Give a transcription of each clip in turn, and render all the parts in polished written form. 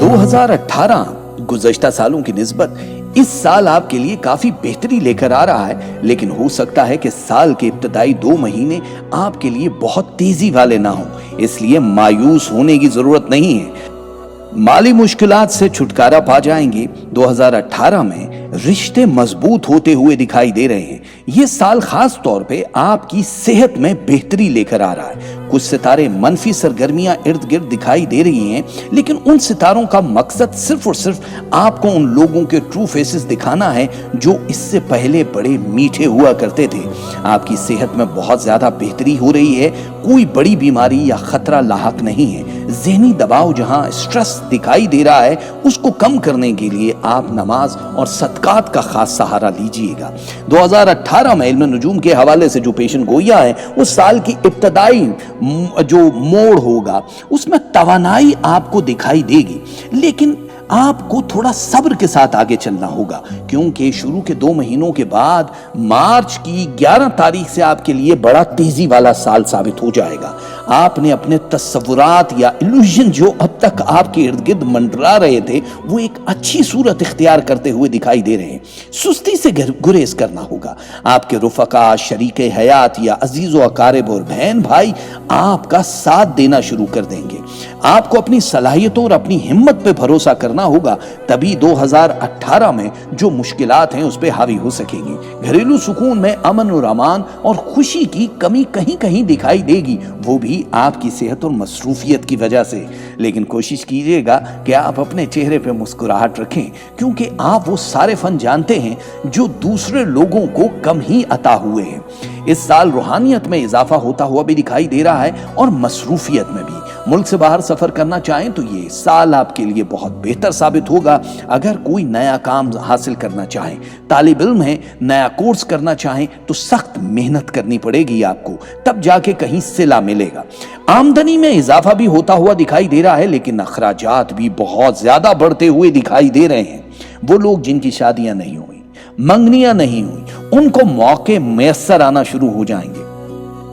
2018 गुज़श्ता सालों की निस्बत इस साल आपके लिए काफी बेहतरी लेकर आ रहा है, लेकिन हो सकता है कि साल के इब्तदाई 2 महीने आपके लिए बहुत तेजी वाले ना हो, इसलिए मायूस होने की जरूरत नहीं है। माली मुश्किलात से छुटकारा पा जाएंगे। 2018 में रिश्ते मजबूत होते हुए दिखाई दे रहे हैं। ये साल खास तौर पे आपकी सेहत में बेहतरी लेकर आ रहा है। कुछ सितारे मनफी सरगर्मियां इर्द गिर्द दिखाई दे रही हैं, लेकिन उन सितारों का मकसद सिर्फ और सिर्फ आपको उन लोगों के ट्रू फेसेस दिखाना है जो इससे पहले बड़े मीठे हुआ करते थे। आपकी सेहत में बहुत ज्यादा बेहतरी हो रही है, कोई बड़ी बीमारी या खतरा लाहक नहीं है। ज़हनी दबाव जहां स्ट्रेस दिखाई दे रहा है, उसको कम करने के लिए आप नमाज और सदकात का खास सहारा लीजिएगा। 2018 में इल्म नुजूम के हवाले से जो पेशन गोइया है, उस साल की इब्तदाई जो मोड़ होगा उसमें तवानाई आपको दिखाई देगी, लेकिन आपको थोड़ा सब्र के साथ आगे चलना होगा, क्योंकि शुरू के 2 महीनों के बाद मार्च की 11 तारीख से आपके लिए बड़ा तेजी वाला साल साबित हो जाएगा। आपने अपने तस्वुरात या इल्यूजन जो अब तक आपके इर्द गिर्द मंडरा रहे थे, वो एक अच्छी सूरत इख्तियार करते हुए दिखाई दे रहे हैं। सुस्ती से गुरेज करना होगा। आपके रुफका, शरीके हयात या अजीज़ो अकारिब और बहन भाई आपका साथ देना शुरू कर देंगे। आपको अपनी सलाहियतों और अपनी हिम्मत पे भरोसा करना होगा, तभी 2018 में जो मुश्किलात हैं उस पे हावी हो सकेंगी। घरेलू सुकून में अमन और अमान और खुशी की कमी कहीं कहीं दिखाई देगी, वो भी आपकी सेहत और मसरूफियत की वजह से। लेकिन कोशिश कीजिएगा कि आप अपने चेहरे पे मुस्कुराहट रखें, क्योंकि आप वो सारे फन जानते हैं जो दूसरे लोगों को कम ही अता हुए हैं। इस साल रूहानियत में इजाफा होता हुआ भी दिखाई दे रहा है और मसरूफियत में भी। मुल्क से बाहर सफर करना चाहें तो ये साल आपके लिए बहुत बेहतर साबित होगा। अगर कोई नया काम हासिल करना चाहें, तालिब इल्म है, नया कोर्स करना चाहें तो सख्त मेहनत करनी पड़ेगी आपको, तब जाके कहीं सिला मिलेगा। आमदनी में इजाफा भी होता हुआ दिखाई दे रहा है, लेकिन अखराजात भी बहुत ज्यादा बढ़ते हुए दिखाई दे रहे हैं। वो लोग जिनकी शादियां नहीं हुई, मंगनियां नहीं हुई, उनको मौके मैसर आना शुरू हो जाएंगे।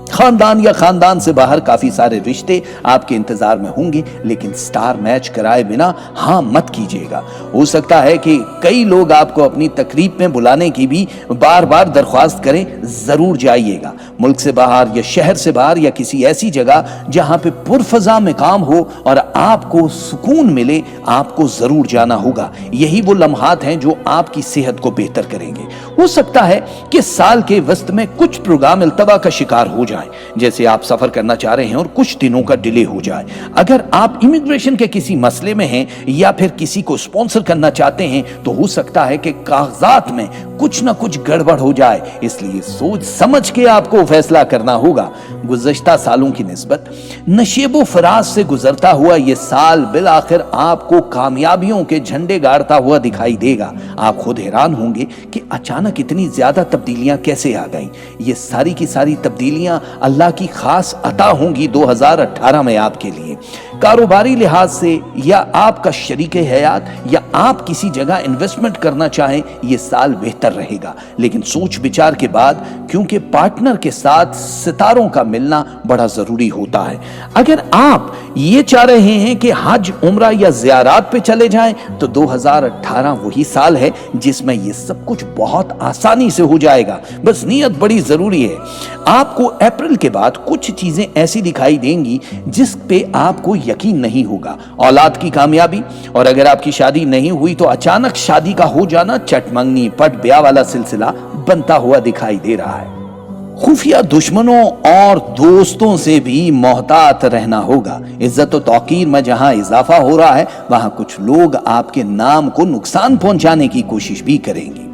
खानदान या खानदान से बाहर काफी सारे रिश्ते आपके इंतजार में होंगे, लेकिन स्टार मैच कराए बिना हाँ मत कीजिएगा। हो सकता है कि कई लोग आपको अपनी तकरीब में बुलाने की भी बार बार दरख्वास्त करें, जरूर जाइएगा। मुल्क से बाहर या शहर से बाहर या किसी ऐसी जगह जहां पे पुरफजा मकाम हो और आपको सुकून मिले, आपको जरूर जाना होगा। यही वो लम्हात हैं जो आपकी सेहत को बेहतर करेंगे। हो सकता है कि साल के वस्त में कुछ प्रोग्राम इल्तवा का शिकार हो जाए, जैसे आप सफर करना चाह रहे हैं और कुछ दिनों का डिले हो जाए। अगर आप इमिग्रेशन के किसी मसले में हैं या फिर किसी को स्पॉन्सर करना चाहते हैं, तो हो सकता है कि कागजात में कुछ ना कुछ गड़बड़ हो जाए, इसलिए सोच समझ के आपको फैसला करना होगा। गुज़श्ता सालों की निस्बत नशेबो फराज से गुजरता हुआ ये साल बिलाखिर आपको कामयाबियों के झंडे गाड़ता हुआ दिखाई देगा। आप खुद हैरान होंगे कि अचानक इतनी ज्यादा तब्दीलियां कैसे आ गईं। ये सारी की सारी तब्दीलियां अल्लाह की खास अता होंगी 2018 में आपके लिए। कारोबारी लिहाज से या आपका शरीके हयात या आप किसी जगह इन्वेस्टमेंट करना चाहें, ये साल बेहतर रहेगा, लेकिन सोच विचार के बाद, क्योंकि पार्टनर के साथ सितारों का मिलना बड़ा जरूरी होता है। अगर आप ये चाह रहे हैं कि हज, उम्रा या ज़ियारत पे चले जाएं, तो 2018 वही साल है जिसमें ये सब कुछ बहुत आसानी से हो जाएगा। बस नीयत बड़ी जरूरी है। आपको अप्रैल के बाद कुछ चीजें ऐसी दिखाई देंगी जिस पे आपको यकीन नहीं होगा। औलाद की कामयाबी, और अगर आपकी शादी नहीं हुई तो अचानक शादी का हो जाना, चटमंगनी पट ब्याह वाला सिलसिला बनता हुआ दिखाई दे रहा है। खुफिया दुश्मनों और दोस्तों से भी मोहतात रहना होगा। इज्जत और तौकीर में जहां इजाफा हो रहा है, वहां कुछ लोग आपके नाम को नुकसान पहुंचाने की कोशिश भी करेंगे।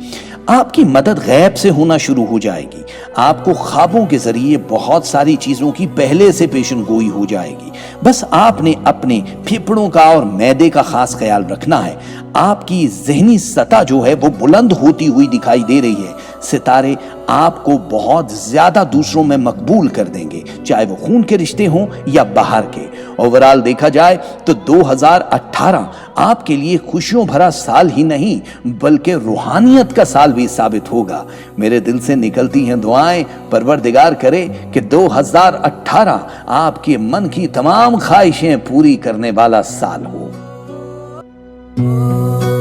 आपकी मदद गैब से होना शुरू हो जाएगी। आपको ख्वाबों के जरिए बहुत सारी चीजों की पहले से पेशन गोई हो जाएगी। बस आपने अपने फेफड़ों का और मैदे का खास ख्याल रखना है। आपकी ज़हनी सतह जो है वो बुलंद होती हुई दिखाई दे रही है। सितारे आपको बहुत ज्यादा दूसरों में मकबूल कर देंगे, चाहे वो खून के रिश्ते हों या बाहर के। ओवरऑल देखा जाए तो 2018 आपके लिए खुशियों भरा साल ही नहीं, बल्कि रूहानियत का साल भी साबित होगा। मेरे दिल से निकलती हैं दुआएं, परवरदिगार करे कि 2018 आपके मन की तमाम ख्वाहिशें पूरी करने वाला साल हो। Oh